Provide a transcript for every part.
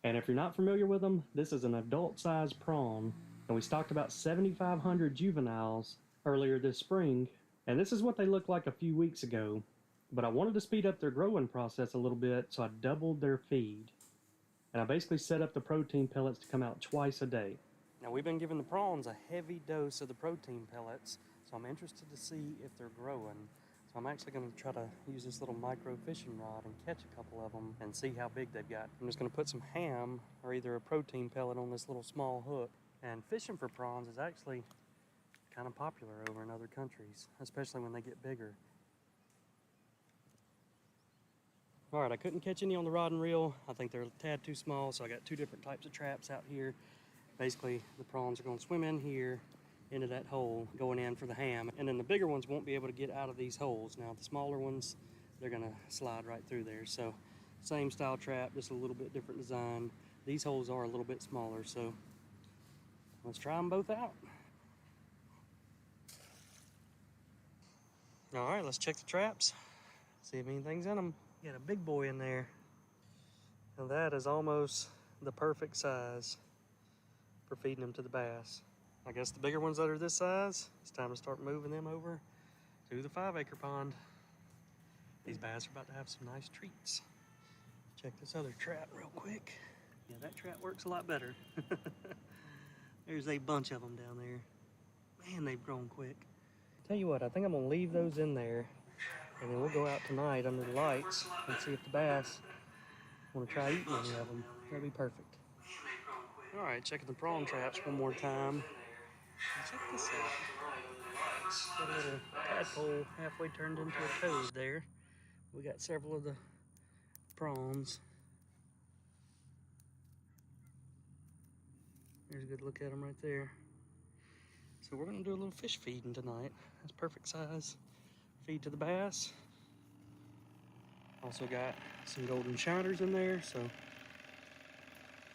And if you're not familiar with them, this is an adult-sized prawn, and we stocked about 7,500 juveniles earlier this spring, and this is what they looked like a few weeks ago. But I wanted to speed up their growing process a little bit, so I doubled their feed. And I basically set up the protein pellets to come out twice a day. Now we've been giving the prawns a heavy dose of the protein pellets, so I'm interested to see if they're growing. So I'm actually going to try to use this little micro fishing rod and catch a couple of them and see how big they've got. I'm just going to put some ham or either a protein pellet on this little small hook. And fishing for prawns is actually kind of popular over in other countries, especially when they get bigger. All right, I couldn't catch any on the rod and reel. I think they're a tad too small, so I got two different types of traps out here. Basically, the prawns are going to swim in here into that hole going in for the ham, and then the bigger ones won't be able to get out of these holes. Now the smaller ones, they're going to slide right through there. So same style trap, just a little bit different design. These holes are a little bit smaller, so let's try them both out. All right, let's check the traps, see if anything's in them. Got a big boy in there, and that is almost the perfect size for feeding them to the bass. I guess the bigger ones that are this size, it's time to start moving them over to the 5-acre pond. These bass are about to have some nice treats. Check this other trap real quick. Yeah, that trap works a lot better. There's a bunch of them down there. Man, they've grown quick. Tell you what, I think I'm gonna leave those in there, and then we'll go out tonight under the lights and see if the bass want to try eating any of them. That'd be perfect. All right, checking the prawn traps one more time. And check this out. Got a little tadpole halfway turned into a toad there. We got several of the prawns. There's a good look at them right there. So we're gonna do a little fish feeding tonight. That's perfect size. Feed to the bass. Also got some golden shiners in there, so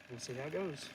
we'll see how it goes.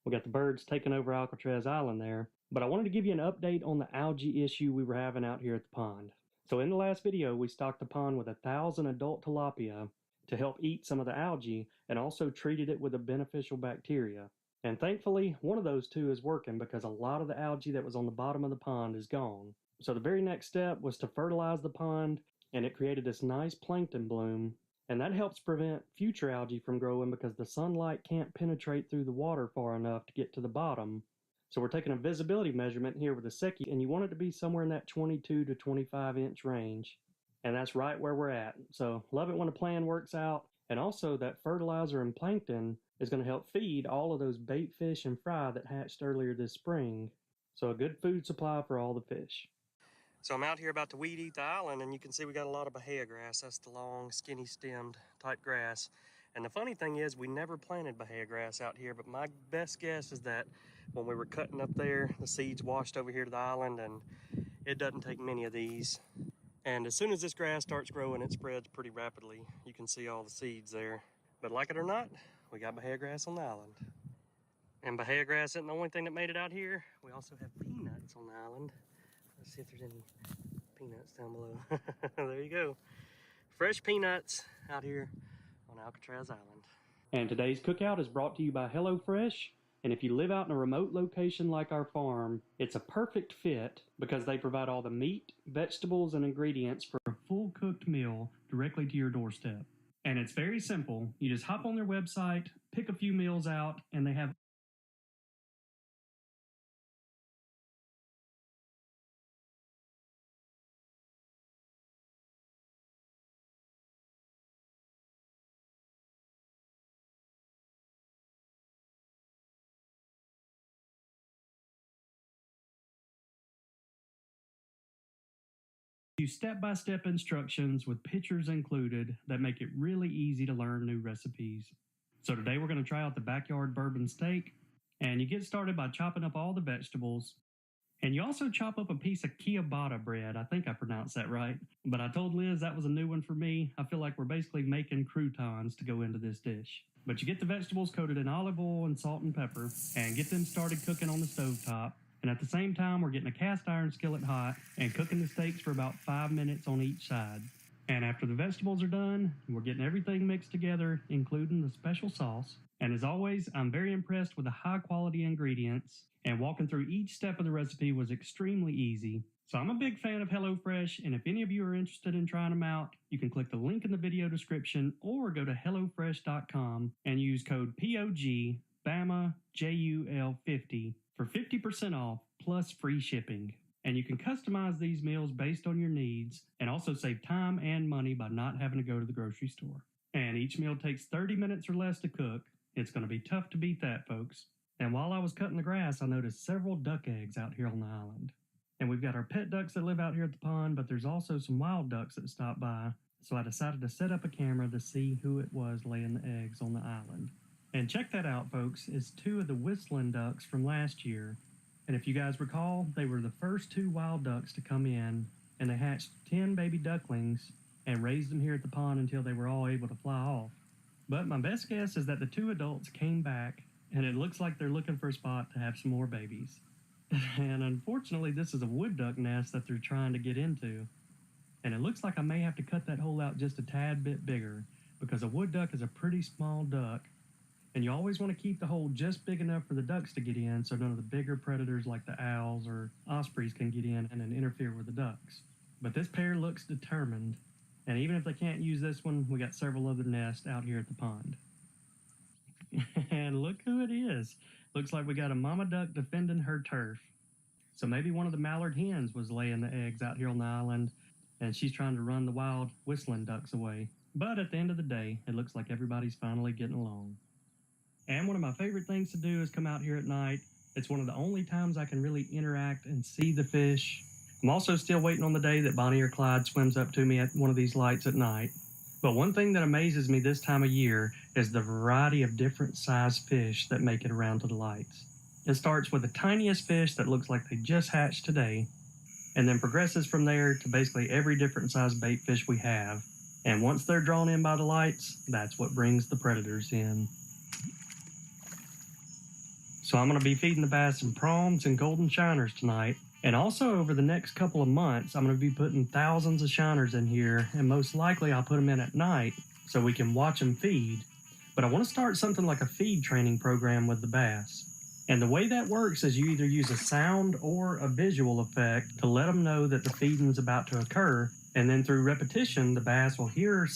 We got the birds taking over Alcatraz Island there, but I wanted to give you an update on the algae issue we were having out here at the pond. So in the last video, we stocked the pond with 1,000 adult tilapia to help eat some of the algae and also treated it with a beneficial bacteria. And thankfully, one of those two is working because a lot of the algae that was on the bottom of the pond is gone. So the very next step was to fertilize the pond, and it created this nice plankton bloom. And that helps prevent future algae from growing because the sunlight can't penetrate through the water far enough to get to the bottom. So we're taking a visibility measurement here with the Secchi, and you want it to be somewhere in that 22 to 25 inch range. And that's right where we're at. So love it when a plan works out. And also that fertilizer and plankton is going to help feed all of those bait fish and fry that hatched earlier this spring. So a good food supply for all the fish. So I'm out here about to weed eat the island, and you can see we got a lot of bahia grass. That's the long, skinny stemmed type grass. And the funny thing is we never planted bahia grass out here, but my best guess is that when we were cutting up there, the seeds washed over here to the island, and it doesn't take many of these. And as soon as this grass starts growing, it spreads pretty rapidly. You can see all the seeds there. But like it or not, we got bahia grass on the island. And bahia grass isn't the only thing that made it out here. We also have peanuts on the island. Let's see if there's any peanuts down below. There you go. Fresh peanuts out here on Alcatraz Island. And today's cookout is brought to you by HelloFresh. And if you live out in a remote location like our farm, it's a perfect fit because they provide all the meat, vegetables, and ingredients for a full cooked meal directly to your doorstep. And it's very simple. You just hop on their website, pick a few meals out, and they have step-by-step instructions with pictures included that make it really easy to learn new recipes. So today we're going to try out the backyard bourbon steak, and you get started by chopping up all the vegetables. And you also chop up a piece of ciabatta bread. I think I pronounced that right. But I told Liz that was a new one for me. I feel like we're basically making croutons to go into this dish. But you get the vegetables coated in olive oil and salt and pepper, and get them started cooking on the stovetop. And at the same time, we're getting a cast iron skillet hot and cooking the steaks for about 5 minutes on each side. And after the vegetables are done, we're getting everything mixed together, including the special sauce. And as always, I'm very impressed with the high quality ingredients, and walking through each step of the recipe was extremely easy. So I'm a big fan of HelloFresh, and if any of you are interested in trying them out, you can click the link in the video description or go to HelloFresh.com and use code POG BAMAJUL50 for 50% off plus free shipping. And you can customize these meals based on your needs and also save time and money by not having to go to the grocery store. And each meal takes 30 minutes or less to cook. It's going to be tough to beat that, folks. And while I was cutting the grass, I noticed several duck eggs out here on the island. And we've got our pet ducks that live out here at the pond, but there's also some wild ducks that stop by. So I decided to set up a camera to see who it was laying the eggs on the island. And check that out, folks. It's two of the whistling ducks from last year. And if you guys recall, they were the first two wild ducks to come in, and they hatched 10 baby ducklings and raised them here at the pond until they were all able to fly off. But my best guess is that the two adults came back, and it looks like they're looking for a spot to have some more babies. And unfortunately, this is a wood duck nest that they're trying to get into. And it looks like I may have to cut that hole out just a tad bit bigger, because a wood duck is a pretty small duck. And you always want to keep the hole just big enough for the ducks to get in so none of the bigger predators like the owls or ospreys can get in and then interfere with the ducks. But this pair looks determined, and even if they can't use this one, we got several other nests out here at the pond. And look who it is. Looks like we got a mama duck defending her turf. So maybe one of the mallard hens was laying the eggs out here on the island, and she's trying to run the wild whistling ducks away. But at the end of the day, it looks like everybody's finally getting along. And one of my favorite things to do is come out here at night. It's one of the only times I can really interact and see the fish. I'm also still waiting on the day that Bonnie or Clyde swims up to me at one of these lights at night. But one thing that amazes me this time of year is the variety of different sized fish that make it around to the lights. It starts with the tiniest fish that looks like they just hatched today, and then progresses from there to basically every different size bait fish we have. And once they're drawn in by the lights, that's what brings the predators in. So I'm going to be feeding the bass some prawns and golden shiners tonight. And also over the next couple of months, I'm going to be putting thousands of shiners in here, and most likely I'll put them in at night so we can watch them feed. But I want to start something like a feed training program with the bass. And the way that works is you either use a sound or a visual effect to let them know that the feeding's about to occur, and then through repetition, the bass will hear